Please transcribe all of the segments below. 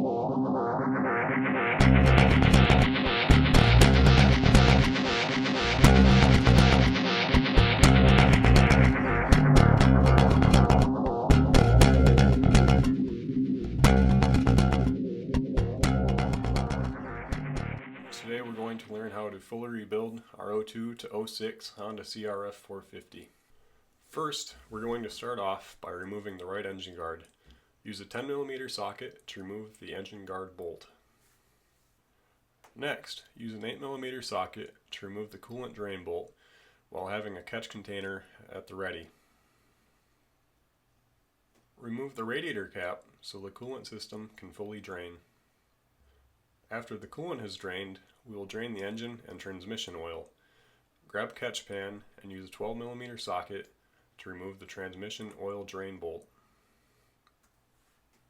Today we're going to learn how to fully rebuild our 02 to 06 Honda CRF 450. First, we're going to start off by removing the right engine guard. Use a 10mm socket to remove the engine guard bolt. Next, use an 8mm socket to remove the coolant drain bolt while having a catch container at the ready. Remove the radiator cap so the coolant system can fully drain. After the coolant has drained, we will drain the engine and transmission oil. Grab a catch pan and use a 12mm socket to remove the transmission oil drain bolt.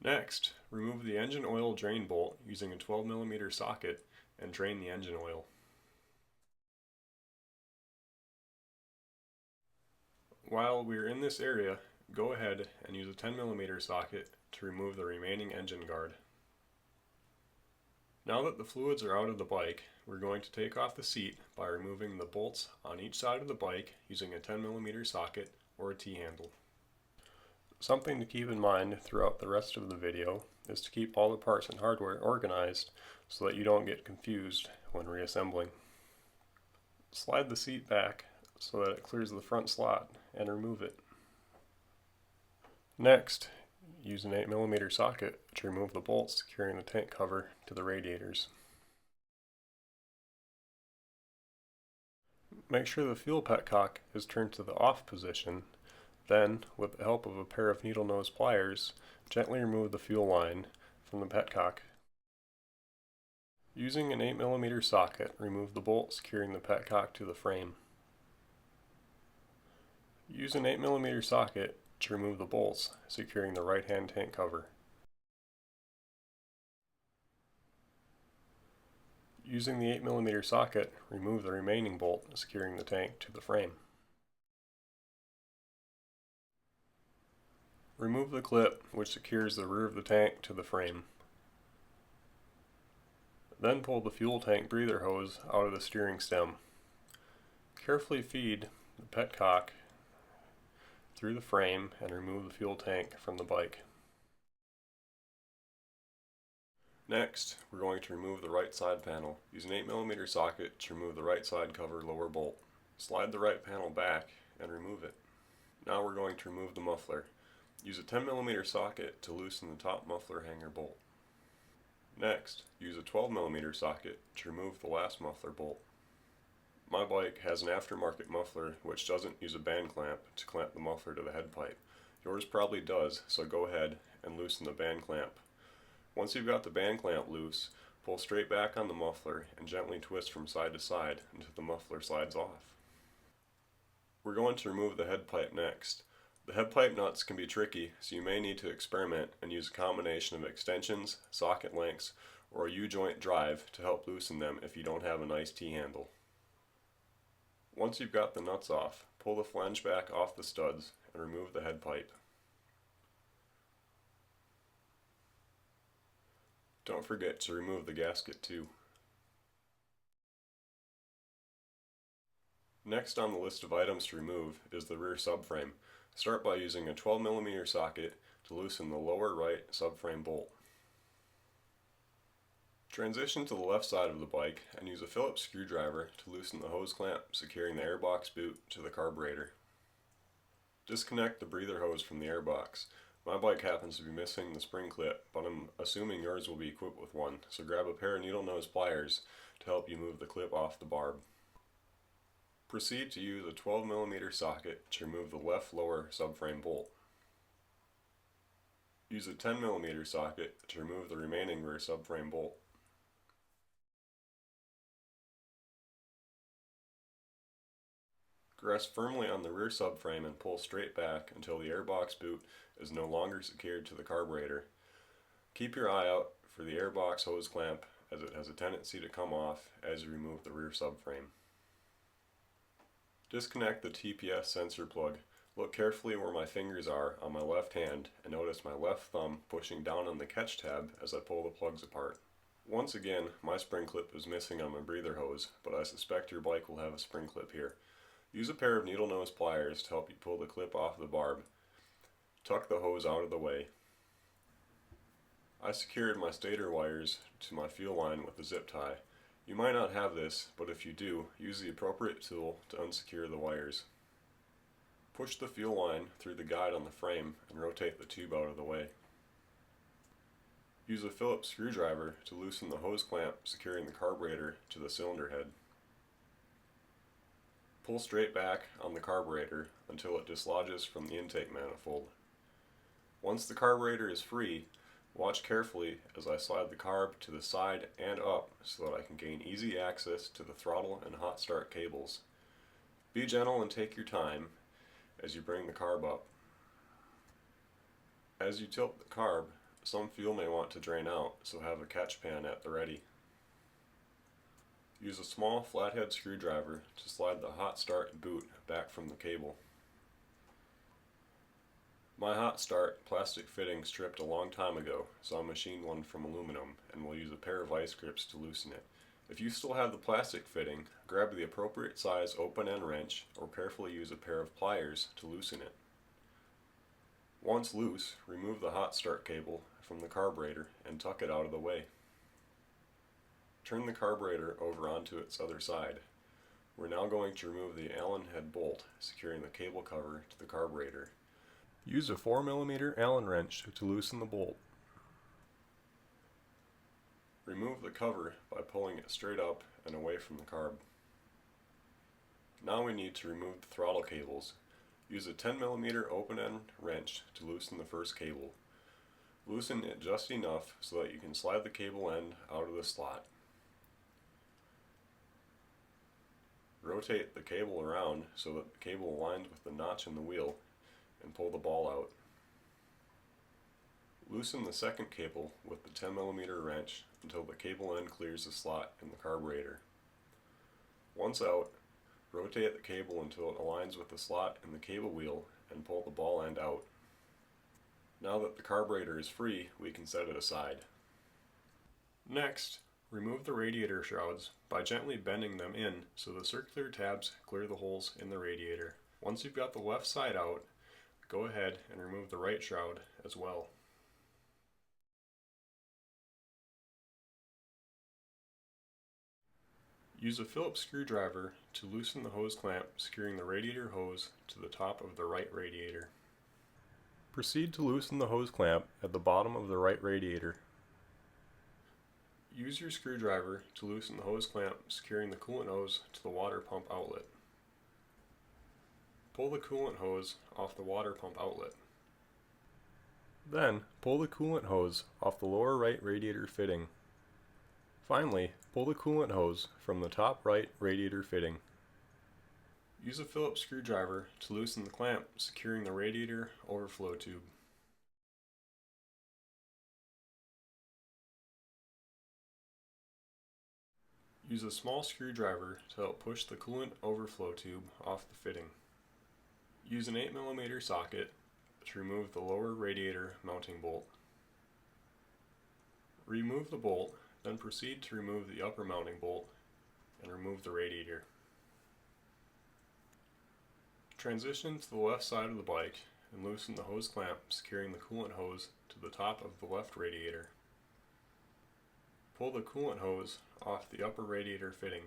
Next, remove the engine oil drain bolt using a 12mm socket and drain the engine oil. While we are in this area, go ahead and use a 10mm socket to remove the remaining engine guard. Now that the fluids are out of the bike, we're going to take off the seat by removing the bolts on each side of the bike using a 10mm socket or a T-handle. Something to keep in mind throughout the rest of the video is to keep all the parts and hardware organized so that you don't get confused when reassembling. Slide the seat back so that it clears the front slot and remove it. Next, use an 8mm socket to remove the bolts securing the tank cover to the radiators. Make sure the fuel petcock is turned to the off position. Then, with the help of a pair of needle nose pliers, gently remove the fuel line from the petcock. Using an 8mm socket, remove the bolt securing the petcock to the frame. Use an 8mm socket to remove the bolts securing the right-hand tank cover. Using the 8mm socket, remove the remaining bolt securing the tank to the frame. Remove the clip which secures the rear of the tank to the frame. Then pull the fuel tank breather hose out of the steering stem. Carefully feed the petcock through the frame and remove the fuel tank from the bike. Next, we're going to remove the right side panel. Use an 8mm socket to remove the right side cover lower bolt. Slide the right panel back and remove it. Now we're going to remove the muffler. Use a 10mm socket to loosen the top muffler hanger bolt. Next, use a 12mm socket to remove the last muffler bolt. My bike has an aftermarket muffler which doesn't use a band clamp to clamp the muffler to the head pipe. Yours probably does, so go ahead and loosen the band clamp. Once you've got the band clamp loose, pull straight back on the muffler and gently twist from side to side until the muffler slides off. We're going to remove the head pipe next. The head pipe nuts can be tricky, so you may need to experiment and use a combination of extensions, socket lengths, or a U-joint drive to help loosen them if you don't have a nice T-handle. Once you've got the nuts off, pull the flange back off the studs and remove the head pipe. Don't forget to remove the gasket too. Next on the list of items to remove is the rear subframe. Start by using a 12mm socket to loosen the lower right subframe bolt. Transition to the left side of the bike and use a Phillips screwdriver to loosen the hose clamp securing the airbox boot to the carburetor. Disconnect the breather hose from the airbox. My bike happens to be missing the spring clip, but I'm assuming yours will be equipped with one, so grab a pair of needle nose pliers to help you move the clip off the barb. Proceed to use a 12mm socket to remove the left lower subframe bolt. Use a 10mm socket to remove the remaining rear subframe bolt. Rest firmly on the rear subframe and pull straight back until the airbox boot is no longer secured to the carburetor. Keep your eye out for the airbox hose clamp as it has a tendency to come off as you remove the rear subframe. Disconnect the TPS sensor plug. Look carefully where my fingers are on my left hand and notice my left thumb pushing down on the catch tab as I pull the plugs apart. Once again, my spring clip is missing on my breather hose, but I suspect your bike will have a spring clip here. Use a pair of needle nose pliers to help you pull the clip off the barb. Tuck the hose out of the way. I secured my stator wires to my fuel line with a zip tie. You might not have this, but if you do, use the appropriate tool to unsecure the wires. Push the fuel line through the guide on the frame and rotate the tube out of the way. Use a Phillips screwdriver to loosen the hose clamp securing the carburetor to the cylinder head. Pull straight back on the carburetor until it dislodges from the intake manifold. Once the carburetor is free, watch carefully as I slide the carb to the side and up so that I can gain easy access to the throttle and hot start cables. Be gentle and take your time as you bring the carb up. As you tilt the carb, some fuel may want to drain out, so have a catch pan at the ready. Use a small flathead screwdriver to slide the hot start boot back from the cable. My hot start plastic fitting stripped a long time ago, so I machined one from aluminum and will use a pair of vice grips to loosen it. If you still have the plastic fitting, grab the appropriate size open end wrench or carefully use a pair of pliers to loosen it. Once loose, remove the hot start cable from the carburetor and tuck it out of the way. Turn the carburetor over onto its other side. We're now going to remove the Allen head bolt securing the cable cover to the carburetor. Use a 4mm Allen wrench to loosen the bolt. Remove the cover by pulling it straight up and away from the carb. Now we need to remove the throttle cables. Use a 10mm open-end wrench to loosen the first cable. Loosen it just enough so that you can slide the cable end out of the slot. Rotate the cable around so that the cable aligns with the notch in the wheel and pull the ball out. Loosen the second cable with the 10mm wrench until the cable end clears the slot in the carburetor. Once out, rotate the cable until it aligns with the slot in the cable wheel and pull the ball end out. Now that the carburetor is free, we can set it aside. Next, remove the radiator shrouds by gently bending them in so the circular tabs clear the holes in the radiator. Once you've got the left side out, go ahead and remove the right shroud as well. Use a Phillips screwdriver to loosen the hose clamp securing the radiator hose to the top of the right radiator. Proceed to loosen the hose clamp at the bottom of the right radiator. Use your screwdriver to loosen the hose clamp securing the coolant hose to the water pump outlet. Pull the coolant hose off the water pump outlet. Then, pull the coolant hose off the lower right radiator fitting. Finally, pull the coolant hose from the top right radiator fitting. Use a Phillips screwdriver to loosen the clamp securing the radiator overflow tube. Use a small screwdriver to help push the coolant overflow tube off the fitting. Use an 8mm socket to remove the lower radiator mounting bolt. Remove the bolt, then proceed to remove the upper mounting bolt and remove the radiator. Transition to the left side of the bike and loosen the hose clamp securing the coolant hose to the top of the left radiator. Pull the coolant hose off the upper radiator fitting.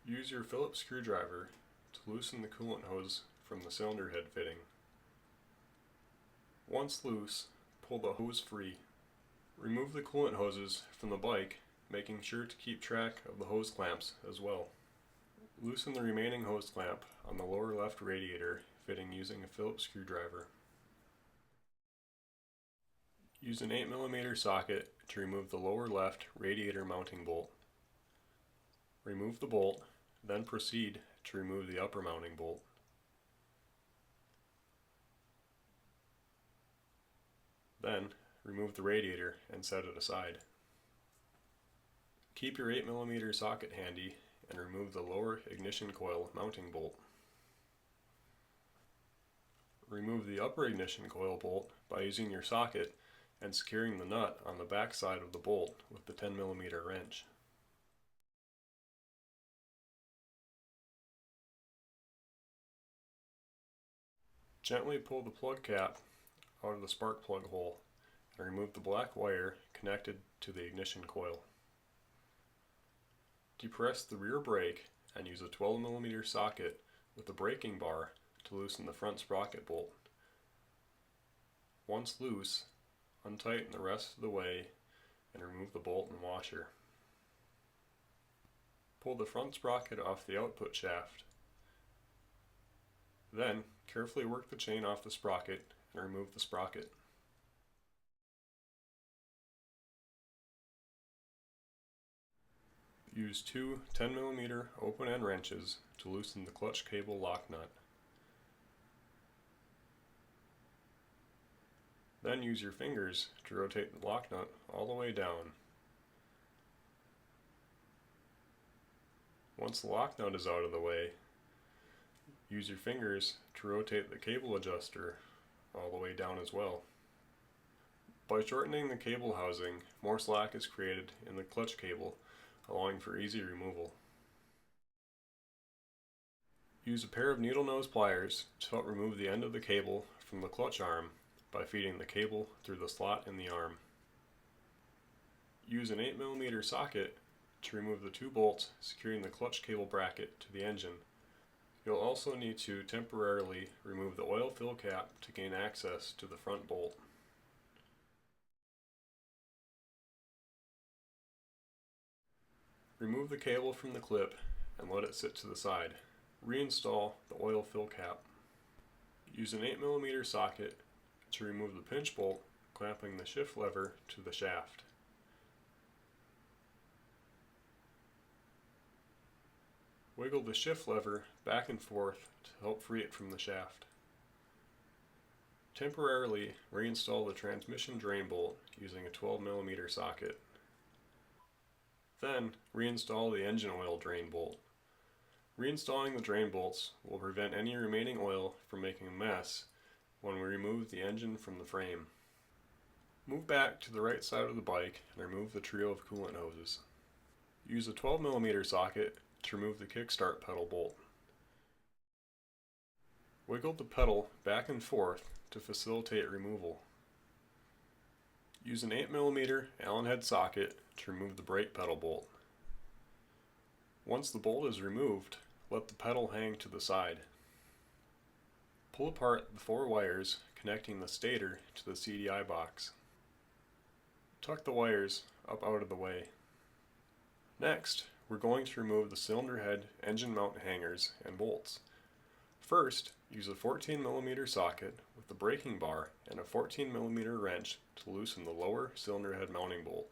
Use your Phillips screwdriver to loosen the coolant hose from the cylinder head fitting. Once loose, pull the hose free. Remove the coolant hoses from the bike, making sure to keep track of the hose clamps as well. Loosen the remaining hose clamp on the lower left radiator fitting using a Phillips screwdriver. Use an 8mm socket to remove the lower left radiator mounting bolt. Remove the bolt, then proceed to remove the upper mounting bolt. Then, remove the radiator and set it aside. Keep your 8mm socket handy and remove the lower ignition coil mounting bolt. remove the upper ignition coil bolt by using your socket and securing the nut on the back side of the bolt with the 10mm wrench. Gently pull the plug cap out of the spark plug hole and remove the black wire connected to the ignition coil. Depress the rear brake and use a 12mm socket with a braking bar to loosen the front sprocket bolt. Once loose, untighten the rest of the way and remove the bolt and washer. Pull the front sprocket off the output shaft. Then, carefully work the chain off the sprocket and remove the sprocket. Use two 10mm open-end wrenches to loosen the clutch cable lock nut. Then use your fingers to rotate the lock nut all the way down. Once the lock nut is out of the way, use your fingers to rotate the cable adjuster all the way down as well. By shortening the cable housing, more slack is created in the clutch cable, allowing for easy removal. Use a pair of needle nose pliers to help remove the end of the cable from the clutch arm by feeding the cable through the slot in the arm. Use an 8mm socket to remove the two bolts securing the clutch cable bracket to the engine. You'll also need to temporarily remove the oil fill cap to gain access to the front bolt. Remove the cable from the clip and let it sit to the side. Reinstall the oil fill cap. Use an 8mm socket to remove the pinch bolt clamping the shift lever to the shaft. Wiggle the shift lever back and forth to help free it from the shaft. Temporarily reinstall the transmission drain bolt using a 12mm socket. Then reinstall the engine oil drain bolt. Reinstalling the drain bolts will prevent any remaining oil from making a mess when we remove the engine from the frame. Move back to the right side of the bike and remove the trio of coolant hoses. Use a 12mm socket to remove the kickstart pedal bolt. Wiggle the pedal back and forth to facilitate removal. Use an 8mm Allen head socket to remove the brake pedal bolt. Once the bolt is removed, let the pedal hang to the side. Pull apart the 4 wires connecting the stator to the CDI box. Tuck the wires up out of the way. Next, we're going to remove the cylinder head engine mount hangers and bolts. First, use a 14mm socket with the braking bar and a 14mm wrench to loosen the lower cylinder head mounting bolt.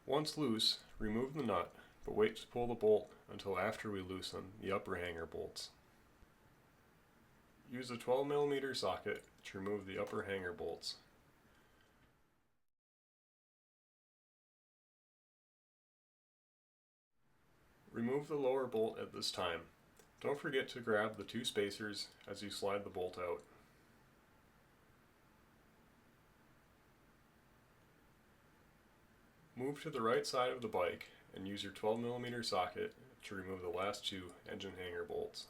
Once loose, remove the nut, but wait to pull the bolt until after we loosen the upper hanger bolts. Use a 12mm socket to remove the upper hanger bolts. Remove the lower bolt at this time. Don't forget to grab the 2 spacers as you slide the bolt out. Move to the right side of the bike and use your 12mm socket to remove the last 2 engine hanger bolts.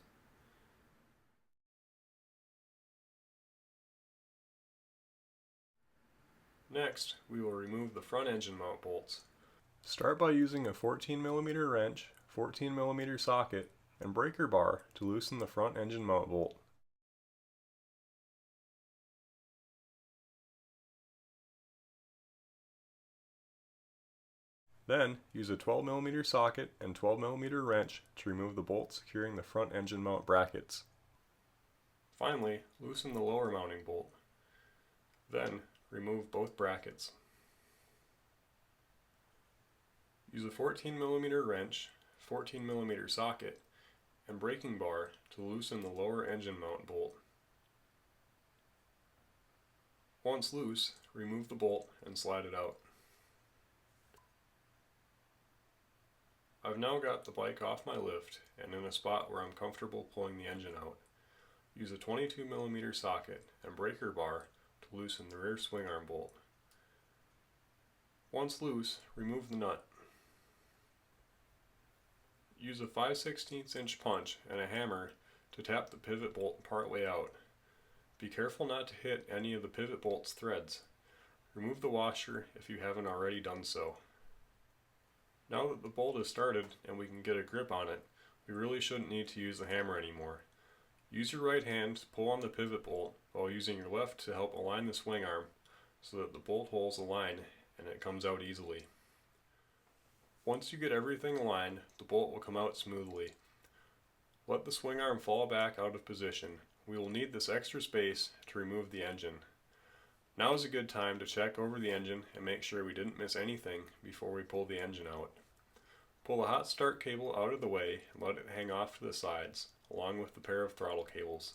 Next, we will remove the front engine mount bolts. Start by using a 14mm wrench, 14mm socket, and breaker bar to loosen the front engine mount bolt. Then, use a 12mm socket and 12mm wrench to remove the bolt securing the front engine mount brackets. Finally, loosen the lower mounting bolt. Then, remove both brackets. Use a 14mm wrench, 14mm socket, and braking bar to loosen the lower engine mount bolt. Once loose, remove the bolt and slide it out. I've now got the bike off my lift and in a spot where I'm comfortable pulling the engine out. Use a 22mm socket and breaker bar to loosen the rear swing arm bolt. Once loose, remove the nut. Use a 5/16 inch punch and a hammer to tap the pivot bolt partway out. Be careful not to hit any of the pivot bolt's threads. Remove the washer if you haven't already done so. Now that the bolt is started and we can get a grip on it, we really shouldn't need to use the hammer anymore. Use your right hand to pull on the pivot bolt while using your left to help align the swing arm so that the bolt holes align and it comes out easily. Once you get everything aligned, the bolt will come out smoothly. Let the swing arm fall back out of position. We will need this extra space to remove the engine. Now is a good time to check over the engine and make sure we didn't miss anything before we pull the engine out. Pull the hot start cable out of the way and let it hang off to the sides, along with the pair of throttle cables.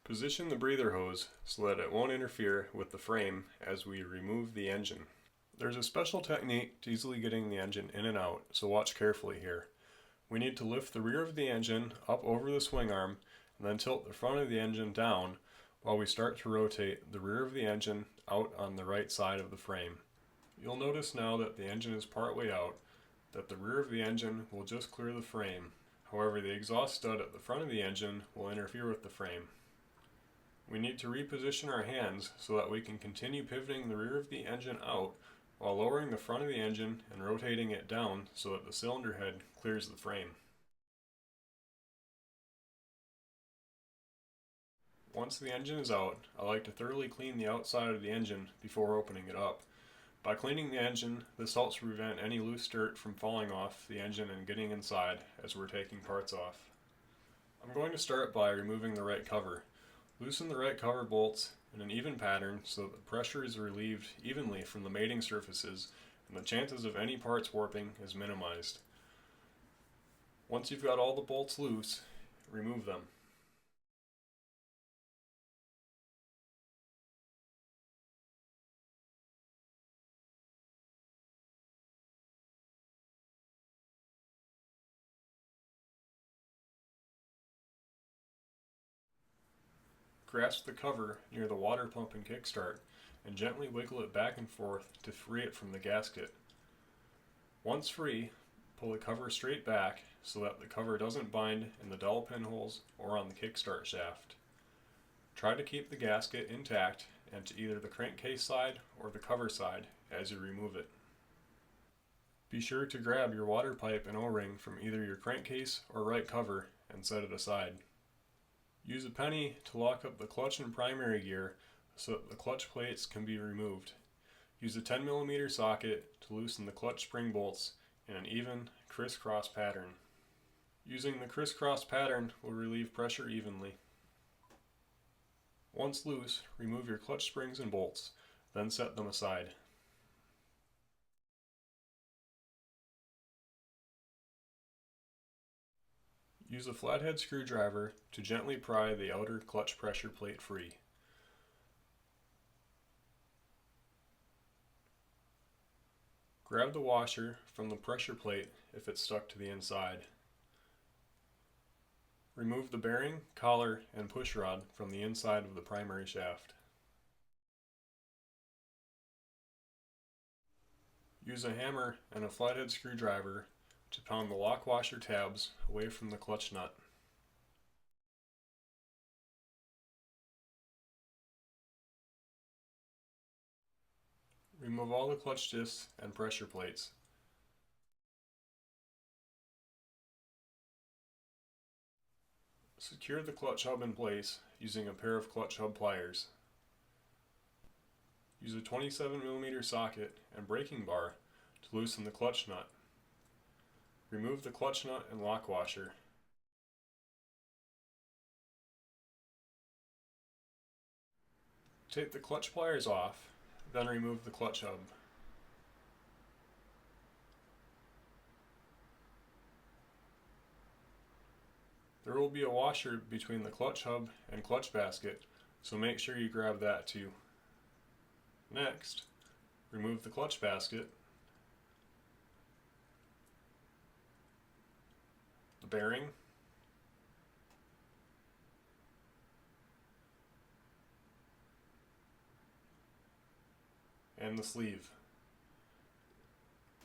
Position the breather hose so that it won't interfere with the frame as we remove the engine. There's a special technique to easily getting the engine in and out, so watch carefully here. We need to lift the rear of the engine up over the swing arm and then tilt the front of the engine down while we start to rotate the rear of the engine out on the right side of the frame. You'll notice now that the engine is partway out that the rear of the engine will just clear the frame. However, the exhaust stud at the front of the engine will interfere with the frame. We need to reposition our hands so that we can continue pivoting the rear of the engine out while lowering the front of the engine and rotating it down so that the cylinder head clears the frame. Once the engine is out, I like to thoroughly clean the outside of the engine before opening it up. By cleaning the engine, this helps prevent any loose dirt from falling off the engine and getting inside as we're taking parts off. I'm going to start by removing the right cover. Loosen the right cover bolts in an even pattern so that the pressure is relieved evenly from the mating surfaces and the chances of any parts warping is minimized. Once you've got all the bolts loose, remove them. Grasp the cover near the water pump and kickstart and gently wiggle it back and forth to free it from the gasket. Once free, pull the cover straight back so that the cover doesn't bind in the dowel pinholes or on the kickstart shaft. Try to keep the gasket intact and to either the crankcase side or the cover side as you remove it. Be sure to grab your water pipe and O-ring from either your crankcase or right cover and set it aside. Use a penny to lock up the clutch and primary gear so that the clutch plates can be removed. Use a 10mm socket to loosen the clutch spring bolts in an even crisscross pattern. Using the crisscross pattern will relieve pressure evenly. Once loose, remove your clutch springs and bolts, then set them aside. Use a flathead screwdriver to gently pry the outer clutch pressure plate free. Grab the washer from the pressure plate if it's stuck to the inside. Remove the bearing, collar, and push rod from the inside of the primary shaft. Use a hammer and a flathead screwdriver to pound the lock washer tabs away from the clutch nut. Remove all the clutch discs and pressure plates. Secure the clutch hub in place using a pair of clutch hub pliers. Use a 27mm socket and braking bar to loosen the clutch nut. Remove the clutch nut and lock washer. Take the clutch pliers off, then remove the clutch hub. There will be a washer between the clutch hub and clutch basket, so make sure you grab that too. Next, remove the clutch basket, the bearing, and the sleeve.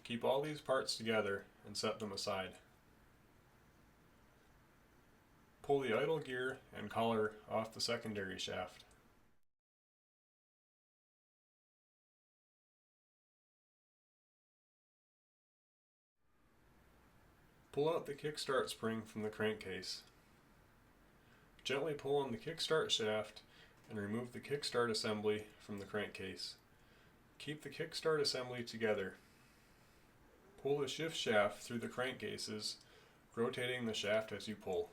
Keep all these parts together and set them aside. Pull the idle gear and collar off the secondary shaft. Pull out the kickstart spring from the crankcase. Gently pull on the kickstart shaft and remove the kickstart assembly from the crankcase. Keep the kickstart assembly together. Pull the shift shaft through the crankcases, rotating the shaft as you pull.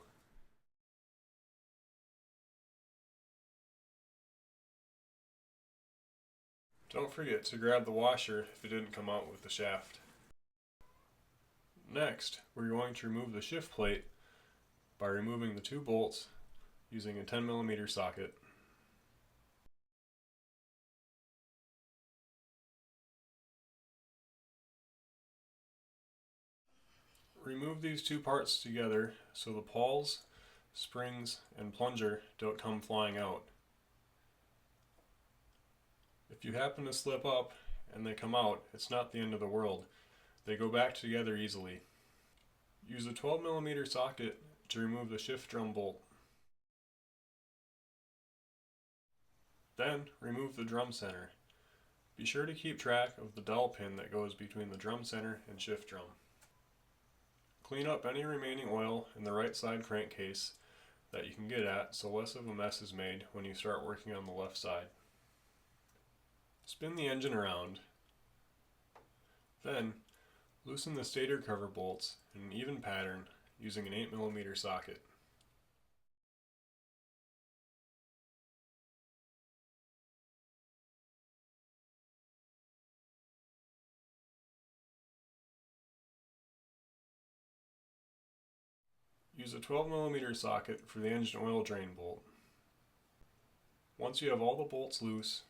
Don't forget to grab the washer if it didn't come out with the shaft. Next, we're going to remove the shift plate by removing the two bolts using a 10mm socket. Remove these two parts together so the pawls, springs, and plunger don't come flying out. If you happen to slip up and they come out, it's not the end of the world. They go back together easily. Use a 12mm socket to remove the shift drum bolt. Then remove the drum center. Be sure to keep track of the dowel pin that goes between the drum center and shift drum. Clean up any remaining oil in the right side crankcase that you can get at so less of a mess is made when you start working on the left side. Spin the engine around. Then loosen the stator cover bolts in an even pattern using an 8mm socket. Use a 12mm socket for the engine oil drain bolt. Once you have all the bolts loose,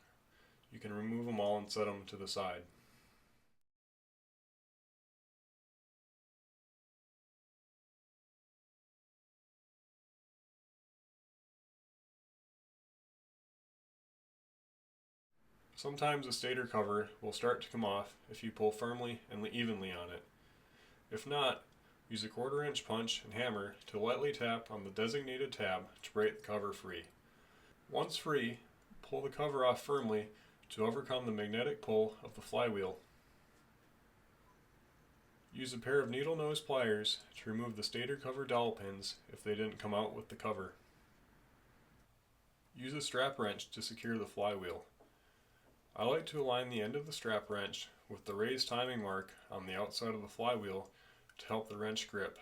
you can remove them all and set them to the side. Sometimes the stator cover will start to come off if you pull firmly and evenly on it. If not, use a 1/4-inch punch and hammer to lightly tap on the designated tab to break the cover free. Once free, pull the cover off firmly to overcome the magnetic pull of the flywheel. Use a pair of needle nose pliers to remove the stator cover dowel pins if they didn't come out with the cover. Use a strap wrench to secure the flywheel. I like to align the end of the strap wrench with the raised timing mark on the outside of the flywheel to help the wrench grip.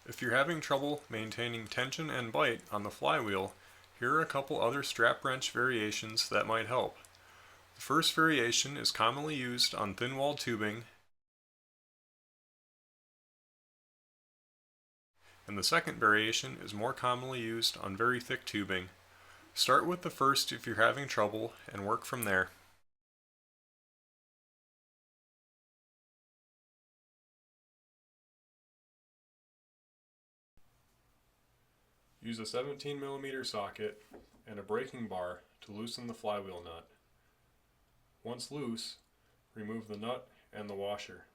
If you're having trouble maintaining tension and bite on the flywheel, here are a couple other strap wrench variations that might help. The first variation is commonly used on thin-walled tubing, and the second variation is more commonly used on very thick tubing. Start with the first if you're having trouble and work from there. Use a 17mm socket and a braking bar to loosen the flywheel nut. Once loose, remove the nut and the washer.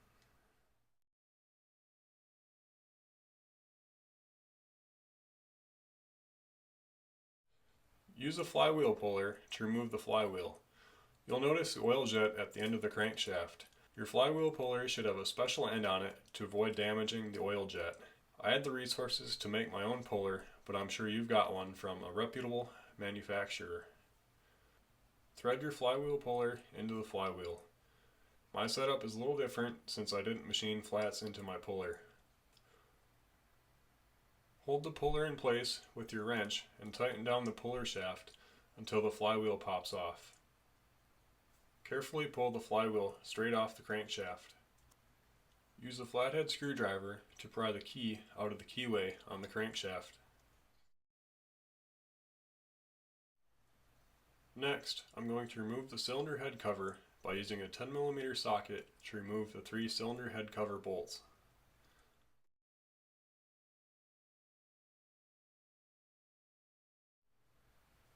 Use a flywheel puller to remove the flywheel. You'll notice the oil jet at the end of the crankshaft. Your flywheel puller should have a special end on it to avoid damaging the oil jet. I had the resources to make my own puller, but I'm sure you've got one from a reputable manufacturer. Thread your flywheel puller into the flywheel. My setup is a little different since I didn't machine flats into my puller. Hold the puller in place with your wrench and tighten down the puller shaft until the flywheel pops off. Carefully pull the flywheel straight off the crankshaft. Use a flathead screwdriver to pry the key out of the keyway on the crankshaft. Next, I'm going to remove the cylinder head cover by using a 10mm socket to remove the 3 cylinder head cover bolts.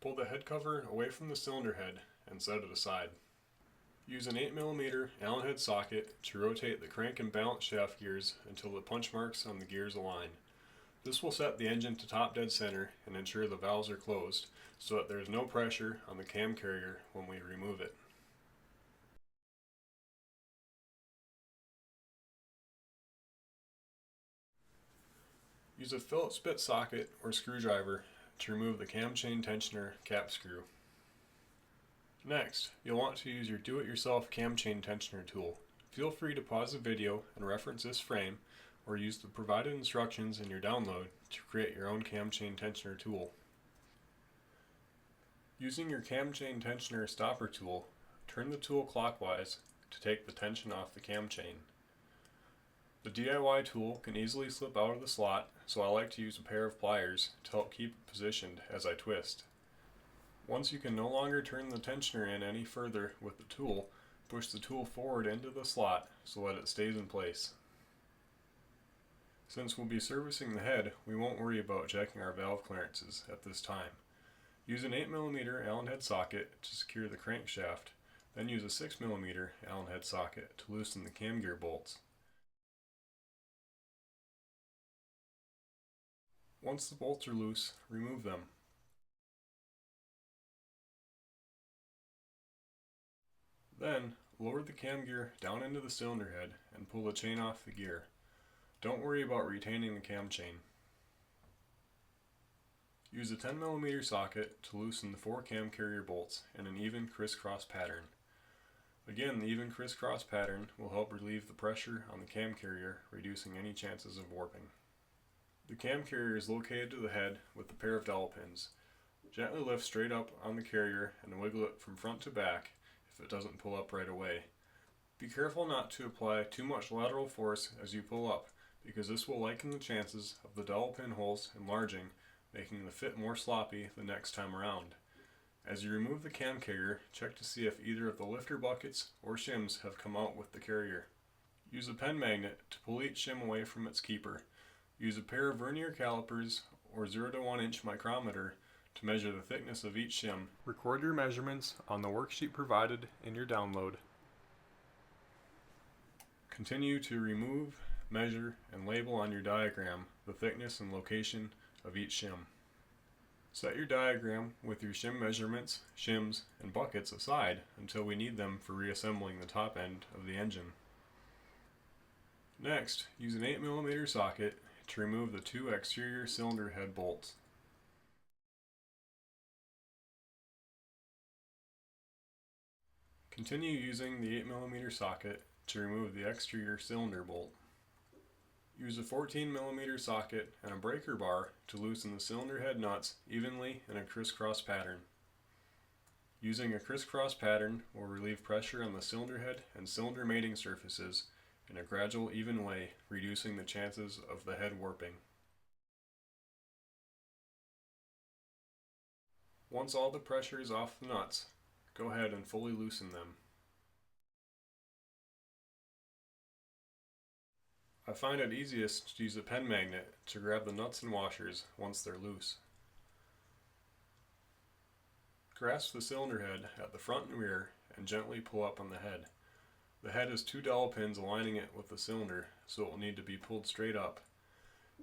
Pull the head cover away from the cylinder head and set it aside. Use an 8mm Allen head socket to rotate the crank and balance shaft gears until the punch marks on the gears align. This will set the engine to top dead center and ensure the valves are closed so that there is no pressure on the cam carrier when we remove it. Use a Phillips bit socket or screwdriver to remove the cam chain tensioner cap screw. Next, you'll want to use your do-it-yourself cam chain tensioner tool. Feel free to pause the video and reference this frame, or use the provided instructions in your download to create your own cam chain tensioner tool. Using your cam chain tensioner stopper tool, turn the tool clockwise to take the tension off the cam chain. The DIY tool can easily slip out of the slot, so I like to use a pair of pliers to help keep it positioned as I twist. Once you can no longer turn the tensioner in any further with the tool, push the tool forward into the slot so that it stays in place. Since we'll be servicing the head, we won't worry about checking our valve clearances at this time. Use an 8mm Allen head socket to secure the crankshaft, then use a 6mm Allen head socket to loosen the cam gear bolts. Once the bolts are loose, remove them. Then, lower the cam gear down into the cylinder head and pull the chain off the gear. Don't worry about retaining the cam chain. Use a 10mm socket to loosen the 4 cam carrier bolts in an even crisscross pattern. Again, the even crisscross pattern will help relieve the pressure on the cam carrier, reducing any chances of warping. The cam carrier is located to the head with a pair of dowel pins. Gently lift straight up on the carrier and wiggle it from front to back if it doesn't pull up right away. Be careful not to apply too much lateral force as you pull up, because this will lighten the chances of the dowel pin holes enlarging, making the fit more sloppy the next time around. As you remove the cam carrier, check to see if either of the lifter buckets or shims have come out with the carrier. Use a pen magnet to pull each shim away from its keeper. Use a pair of vernier calipers or 0 to 1 inch micrometer to measure the thickness of each shim. Record your measurements on the worksheet provided in your download. Continue to remove, measure, and label on your diagram the thickness and location of each shim. Set your diagram with your shim measurements, shims, and buckets aside until we need them for reassembling the top end of the engine. Next, use an 8mm socket to remove the 2 exterior cylinder head bolts. Continue using the 8mm socket to remove the exterior cylinder bolt. Use a 14mm socket and a breaker bar to loosen the cylinder head nuts evenly in a crisscross pattern. Using a crisscross pattern will relieve pressure on the cylinder head and cylinder mating surfaces in a gradual, even way, reducing the chances of the head warping. Once all the pressure is off the nuts, go ahead and fully loosen them. I find it easiest to use a pen magnet to grab the nuts and washers once they're loose. Grasp the cylinder head at the front and rear and gently pull up on the head. The head has 2 dowel pins aligning it with the cylinder, so it will need to be pulled straight up.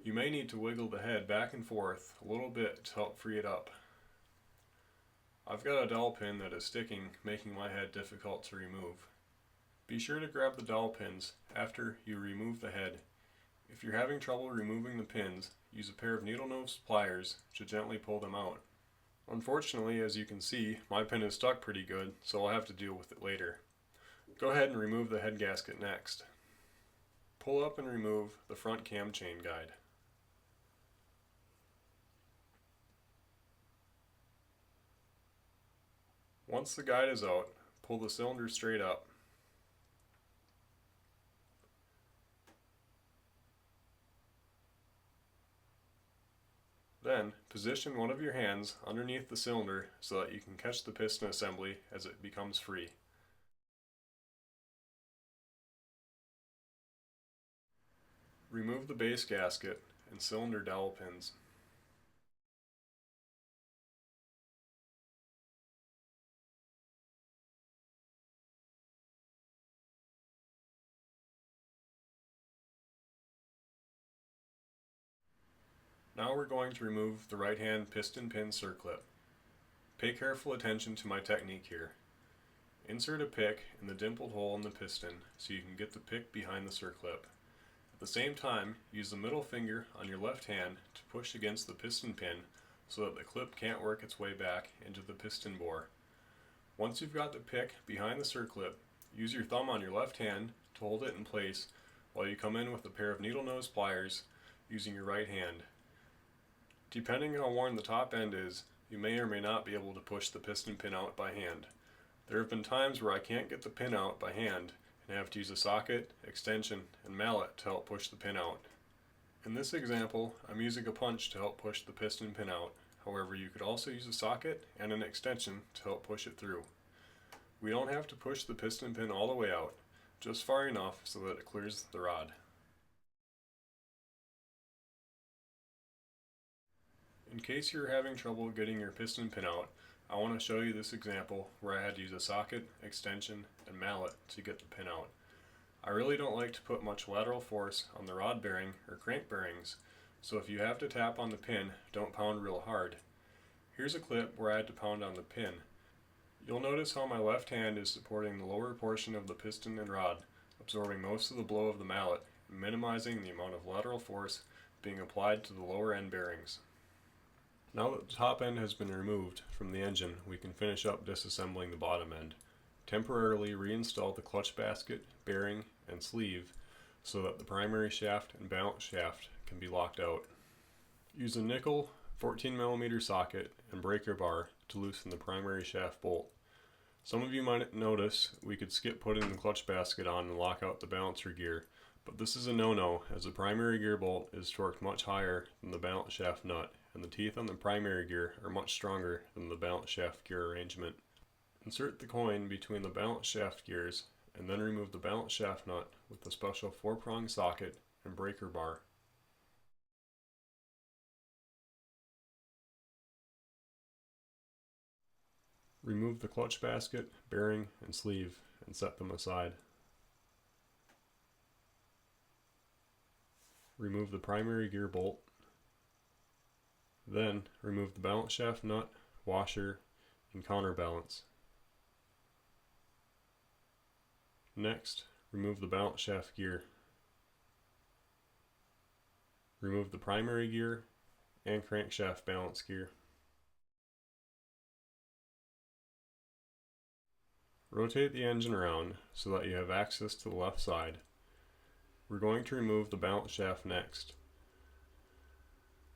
You may need to wiggle the head back and forth a little bit to help free it up. I've got a dowel pin that is sticking, making my head difficult to remove. Be sure to grab the dowel pins after you remove the head. If you're having trouble removing the pins, use a pair of needle nose pliers to gently pull them out. Unfortunately, as you can see, my pin is stuck pretty good, so I'll have to deal with it later. Go ahead and remove the head gasket next. Pull up and remove the front cam chain guide. Once the guide is out, pull the cylinder straight up. Then, position one of your hands underneath the cylinder so that you can catch the piston assembly as it becomes free. Remove the base gasket and cylinder dowel pins. Now we're going to remove the right hand piston pin circlip. Pay careful attention to my technique here. Insert a pick in the dimpled hole in the piston so you can get the pick behind the circlip. At the same time, use the middle finger on your left hand to push against the piston pin so that the clip can't work its way back into the piston bore. Once you've got the pick behind the circlip, use your thumb on your left hand to hold it in place while you come in with a pair of needle nose pliers using your right hand. Depending on how worn the top end is, you may or may not be able to push the piston pin out by hand. There have been times where I can't get the pin out by hand and have to use a socket, extension, and mallet to help push the pin out. In this example, I'm using a punch to help push the piston pin out. However, you could also use a socket and an extension to help push it through. We don't have to push the piston pin all the way out, just far enough so that it clears the rod. In case you're having trouble getting your piston pin out, I want to show you this example where I had to use a socket, extension, and mallet to get the pin out. I really don't like to put much lateral force on the rod bearing or crank bearings, so if you have to tap on the pin, don't pound real hard. Here's a clip where I had to pound on the pin. You'll notice how my left hand is supporting the lower portion of the piston and rod, absorbing most of the blow of the mallet and minimizing the amount of lateral force being applied to the lower end bearings. Now that the top end has been removed from the engine, we can finish up disassembling the bottom end. Temporarily reinstall the clutch basket, bearing, and sleeve so that the primary shaft and balance shaft can be locked out. Use a nickel 14mm socket and breaker bar to loosen the primary shaft bolt. Some of you might notice we could skip putting the clutch basket on and lock out the balancer gear, but this is a no-no as the primary gear bolt is torqued much higher than the balance shaft nut, and the teeth on the primary gear are much stronger than the balance shaft gear arrangement. Insert the coin between the balance shaft gears and then remove the balance shaft nut with the special 4-prong socket and breaker bar. Remove the clutch basket, bearing, and sleeve and set them aside. Remove the primary gear bolt. Then remove the balance shaft nut, washer, and counterbalance. Next, remove the balance shaft gear. Remove the primary gear and crankshaft balance gear. Rotate the engine around so that you have access to the left side. We're going to remove the balance shaft next.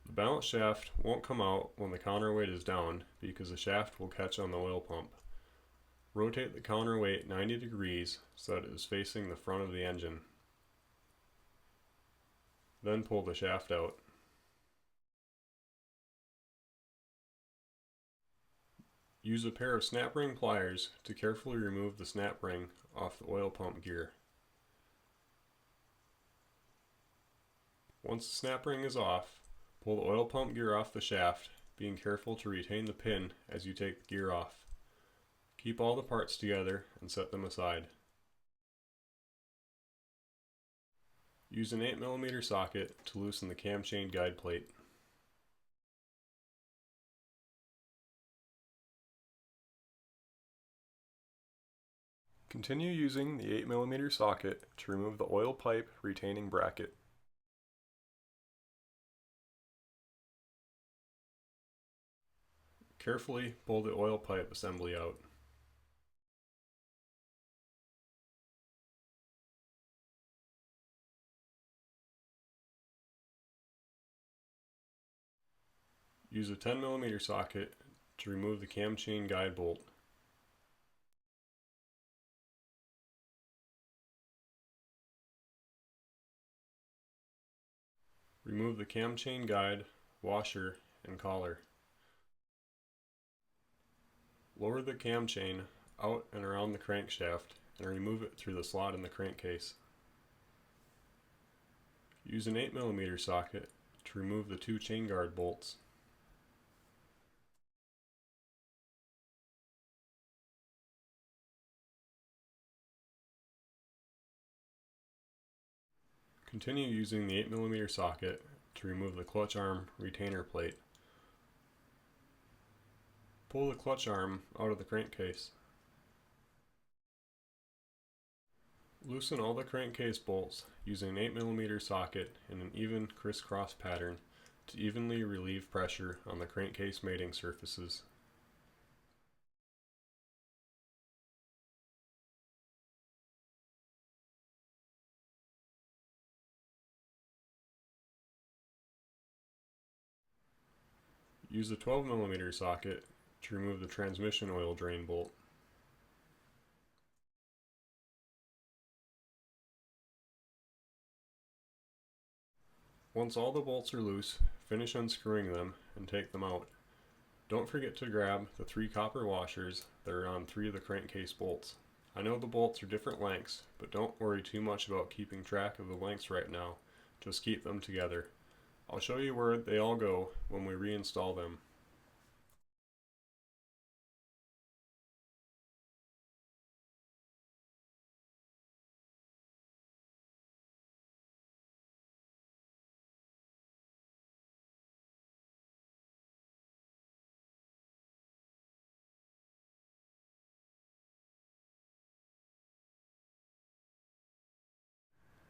The balance shaft won't come out when the counterweight is down because the shaft will catch on the oil pump. Rotate the counterweight 90 degrees so that it is facing the front of the engine. Then pull the shaft out. Use a pair of snap ring pliers to carefully remove the snap ring off the oil pump gear. Once the snap ring is off, pull the oil pump gear off the shaft, being careful to retain the pin as you take the gear off. Keep all the parts together and set them aside. Use an 8mm socket to loosen the cam chain guide plate. Continue using the 8mm socket to remove the oil pipe retaining bracket. Carefully pull the oil pipe assembly out. Use a 10mm socket to remove the cam chain guide bolt. Remove the cam chain guide, washer, and collar. Lower the cam chain out and around the crankshaft and remove it through the slot in the crankcase. Use an 8mm socket to remove the 2 chain guard bolts. Continue using the 8mm socket to remove the clutch arm retainer plate. Pull the clutch arm out of the crankcase. Loosen all the crankcase bolts using an 8mm socket in an even crisscross pattern to evenly relieve pressure on the crankcase mating surfaces. Use a 12mm socket to remove the transmission oil drain bolt. Once all the bolts are loose, finish unscrewing them and take them out. Don't forget to grab the 3 copper washers that are on 3 of the crankcase bolts. I know the bolts are different lengths, but don't worry too much about keeping track of the lengths right now. Just keep them together. I'll show you where they all go when we reinstall them.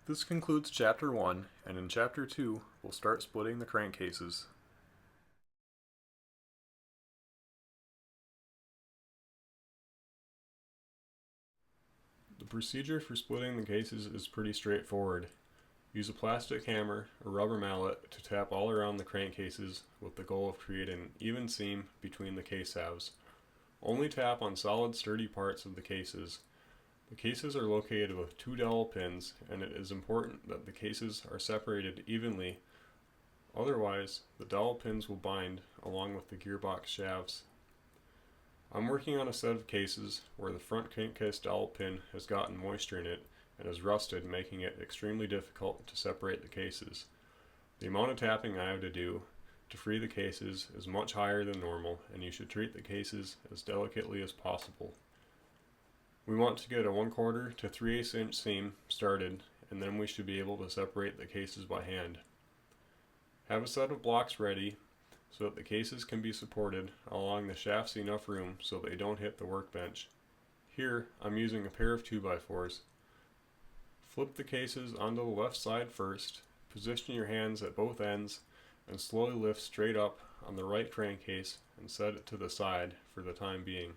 This concludes Chapter 1, and in Chapter 2, we'll start splitting the crankcases. The procedure for splitting the cases is pretty straightforward. Use a plastic hammer or rubber mallet to tap all around the crankcases with the goal of creating an even seam between the case halves. Only tap on solid, sturdy parts of the cases. The cases are located with 2 dowel pins, and it is important that the cases are separated evenly, otherwise the dowel pins will bind along with the gearbox shafts. I'm working on a set of cases where the front crankcase dowel pin has gotten moisture in it and is rusted, making it extremely difficult to separate the cases. The amount of tapping I have to do to free the cases is much higher than normal, and you should treat the cases as delicately as possible. We want to get a 1/4 to 3/8 inch seam started, and then we should be able to separate the cases by hand. Have a set of blocks ready so that the cases can be supported along the shafts enough room so they don't hit the workbench. Here I'm using a pair of 2x4s. Flip the cases onto the left side first, position your hands at both ends, and slowly lift straight up on the right crankcase and set it to the side for the time being.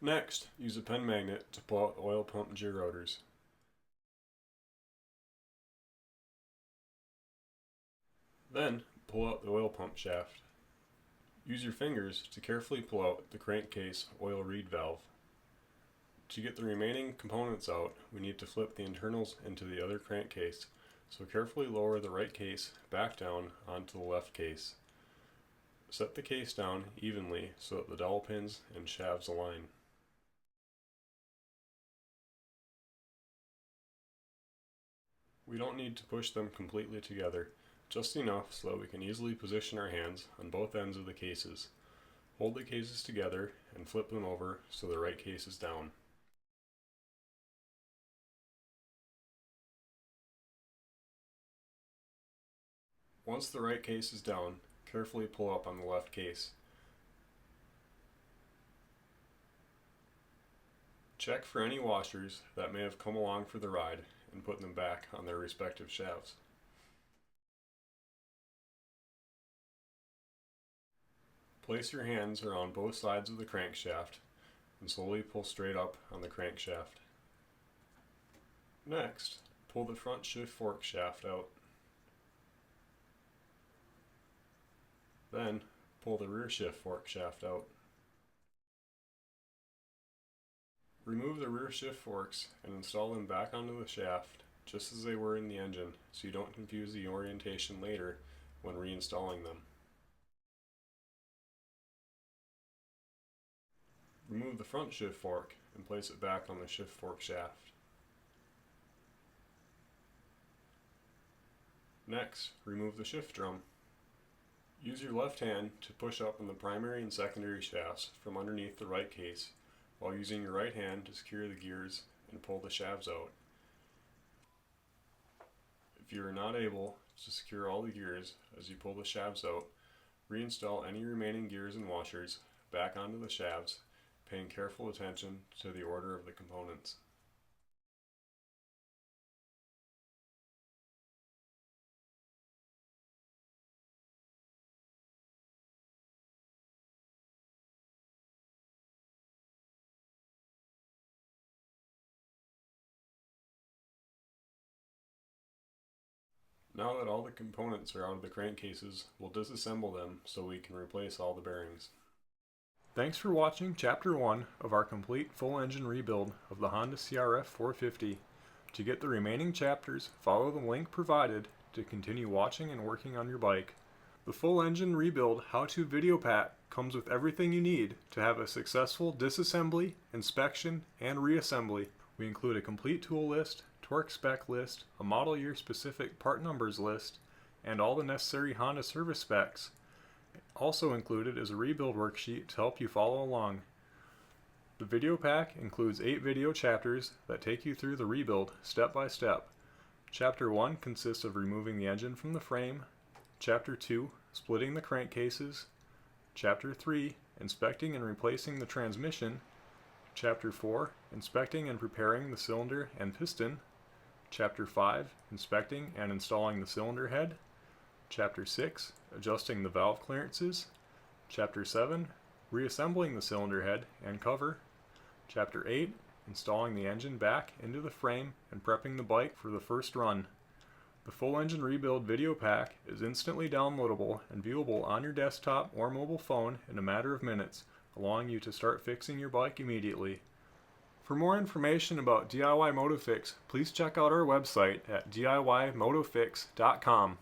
Next, use a pen magnet to pull out the oil pump gear-rotors. Then, pull out the oil pump shaft. Use your fingers to carefully pull out the crankcase oil reed valve. To get the remaining components out, we need to flip the internals into the other crankcase, so carefully lower the right case back down onto the left case. Set the case down evenly so that the dowel pins and shafts align. We don't need to push them completely together, just enough so that we can easily position our hands on both ends of the cases. Hold the cases together and flip them over so the right case is down. Once the right case is down, carefully pull up on the left case. Check for any washers that may have come along for the ride and put them back on their respective shafts. Place your hands around both sides of the crankshaft and slowly pull straight up on the crankshaft. Next, pull the front shift fork shaft out. Then, pull the rear shift fork shaft out. Remove the rear shift forks and install them back onto the shaft just as they were in the engine so you don't confuse the orientation later when reinstalling them. Remove the front shift fork and place it back on the shift fork shaft. Next, remove the shift drum. Use your left hand to push up on the primary and secondary shafts from underneath the right case, while using your right hand to secure the gears and pull the shafts out. If you are not able to secure all the gears as you pull the shafts out. Reinstall any remaining gears and washers back onto the shafts, paying careful attention to the order of the components. Now that all the components are out of the crankcases, we'll disassemble them so we can replace all the bearings. Thanks for watching Chapter 1 of our complete full engine rebuild of the Honda CRF 450. To get the remaining chapters, follow the link provided to continue watching and working on your bike. The full engine rebuild how-to video pack comes with everything you need to have a successful disassembly, inspection, and reassembly. We include a complete tool list, torque spec list, a model year specific part numbers list, and all the necessary Honda service specs. Also included is a rebuild worksheet to help you follow along. The video pack includes 8 video chapters that take you through the rebuild step by step. Chapter 1 consists of removing the engine from the frame. Chapter 2, splitting the crankcases. Chapter 3, inspecting and replacing the transmission. Chapter 4, inspecting and preparing the cylinder and piston. Chapter 5, inspecting and installing the cylinder head. Chapter 6, adjusting the valve clearances. Chapter 7, reassembling the cylinder head and cover. Chapter 8, installing the engine back into the frame and prepping the bike for the first run. The full engine rebuild video pack is instantly downloadable and viewable on your desktop or mobile phone in a matter of minutes, allowing you to start fixing your bike immediately. For more information about DIY MotoFix, please check out our website at DIYMotoFix.com.